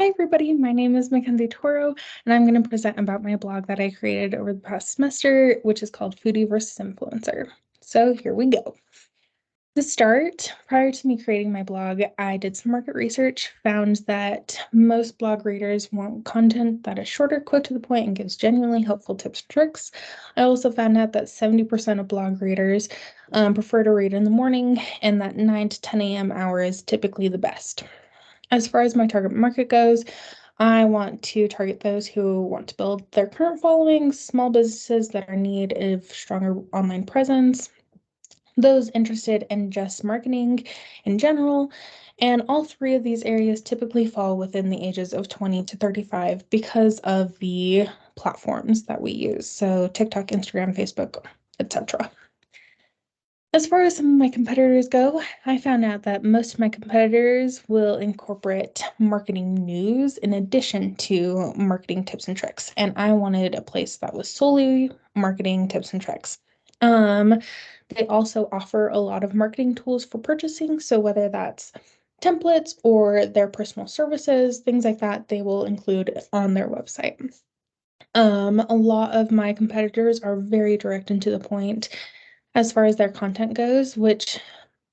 Hi, everybody. My name is Mackenzie Toro, and I'm going to present about my blog that I created over the past semester, which is called Foodie versus Influencer. So here we go. To start, prior to me creating my blog, I did some market research, found that most blog readers want content that is shorter, quick to the point, and gives genuinely helpful tips and tricks. I also found out that 70% of blog readers prefer to read in the morning, and that 9 to 10 a.m. hour is typically the best. As far as my target market goes, I want to target those who want to build their current followings, small businesses that are in need of stronger online presence, those interested in just marketing in general, and all three of these areas typically fall within the ages of 20 to 35 because of the platforms that we use. So TikTok, Instagram, Facebook, etc. As far as some of my competitors go, I found out that most of my competitors will incorporate marketing news in addition to marketing tips and tricks. And I wanted a place that was solely marketing tips and tricks. They also offer a lot of marketing tools for purchasing. So whether that's templates or their personal services, things like that, they will include on their website. A lot of my competitors are very direct and to the point as far as their content goes, which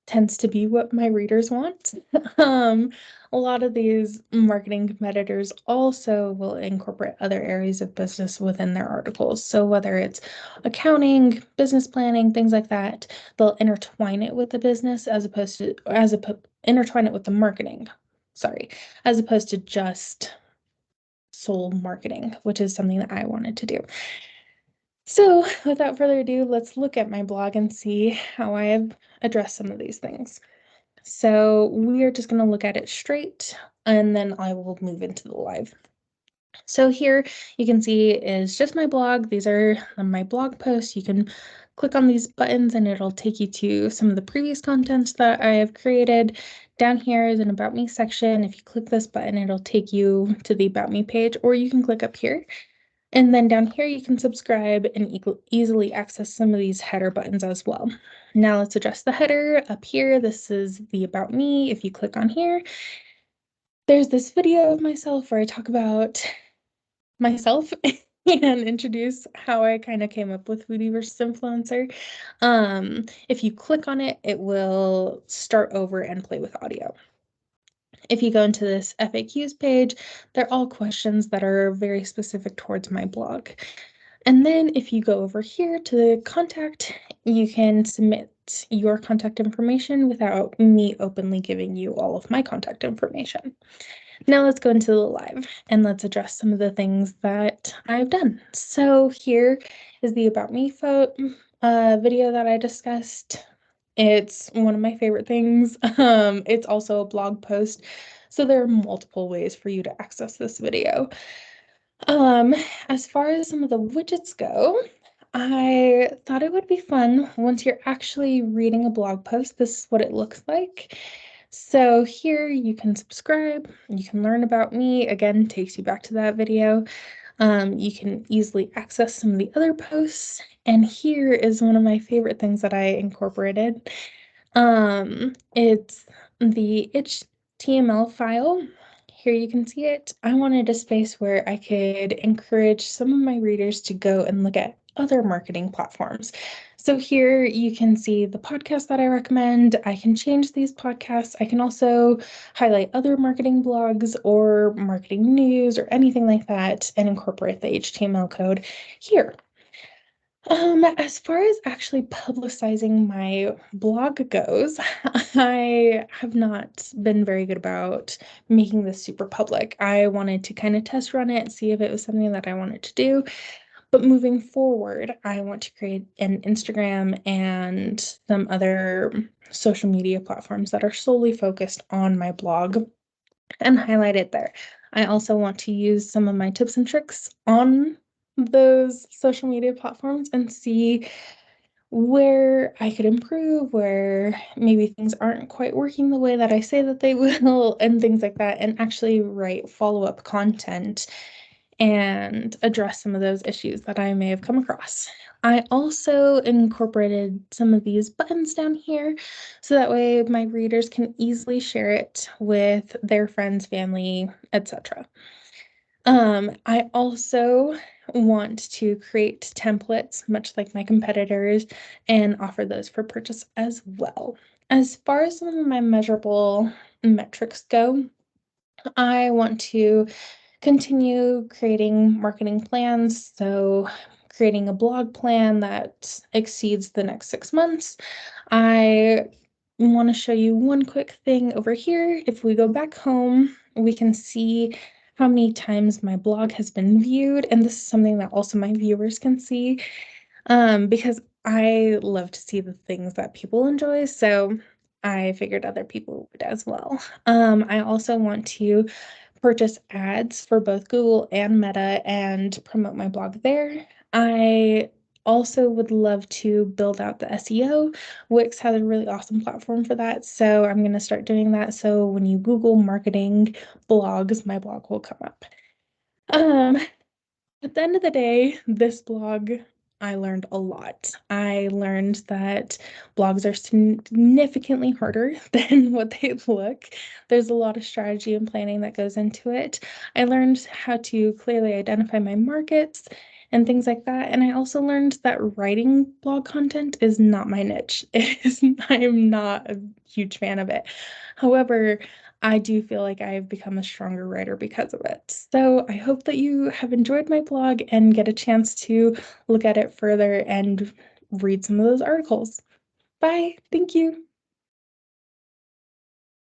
tends to be what my readers want. Um, a lot of these marketing competitors also will incorporate other areas of business within their articles. So whether it's accounting, business planning, things like that, they'll intertwine it with the business intertwine it with the marketing. Sorry, as opposed to just sole marketing, which is something that I wanted to do. So, without further ado, let's look at my blog and see how I have addressed some of these things. So, we are just going to look at it straight, and then I will move into the live. So here you can see is just my blog. These are my blog posts. You can click on these buttons and it'll take you to some of the previous contents that I have created. Down here is an About Me section. If you click this button, it'll take you to the About Me page, or you can click up here. And then down here, you can subscribe and easily access some of these header buttons as well. Now let's adjust the header. Up here, this is the About Me. If you click on here, there's this video of myself where I talk about myself and introduce how I kind of came up with Foodie versus Influencer. If you click on it, it will start over and play with audio. If you go into this FAQs page, they're all questions that are very specific towards my blog. And then if you go over here to the contact, you can submit your contact information without me openly giving you all of my contact information. Now let's go into the live and let's address some of the things that I've done. So here is the About Me video that I discussed. It's one of my favorite things. It's also a blog post, so there are multiple ways for you to access this video. As far as some of the widgets go, I thought it would be fun once you're actually reading a blog post. This is what it looks like. So here you can subscribe, you can learn about me. Again, takes you back to that video. You can easily access some of the other posts. And here is one of my favorite things that I incorporated. It's the HTML file. Here you can see it. I wanted a space where I could encourage some of my readers to go and look at other marketing platforms. So here you can see the podcast that I recommend. I can change these podcasts. I can also highlight other marketing blogs or marketing news or anything like that and incorporate the HTML code here. As far as actually publicizing my blog goes, I have not been very good about making this super public. I wanted to kind of test run it, see if it was something that I wanted to do. But moving forward, I want to create an Instagram and some other social media platforms that are solely focused on my blog and highlight it there. I also want to use some of my tips and tricks on those social media platforms and see where I could improve, where maybe things aren't quite working the way that I say that they will, and things like that, and actually write follow-up content and address some of those issues that I may have come across. I also incorporated some of these buttons down here so that way my readers can easily share it with their friends, family, etc. I also want to create templates, much like my competitors, and offer those for purchase as well. As far as some of my measurable metrics go, I want to continue creating marketing plans. So, creating a blog plan that exceeds the next 6 months. I want to show you one quick thing over here. If we go back home, we can see how many times my blog has been viewed. And this is something that also my viewers can see because I love to see the things that people enjoy. So I figured other people would as well. I also want to purchase ads for both Google and Meta and promote my blog there. I also would love to build out the SEO. Wix has a really awesome platform for that. So I'm going to start doing that. So when you Google marketing blogs, my blog will come up. Um, at the end of the day, this blog, I learned a lot. I learned that blogs are significantly harder than what they look. There's a lot of strategy and planning that goes into it. I learned how to clearly identify my markets and things like that. And I also learned that writing blog content is not my niche. I am not a huge fan of it. However, I do feel like I've become a stronger writer because of it. So I hope that you have enjoyed my blog and get a chance to look at it further and read some of those articles. Bye. Thank you.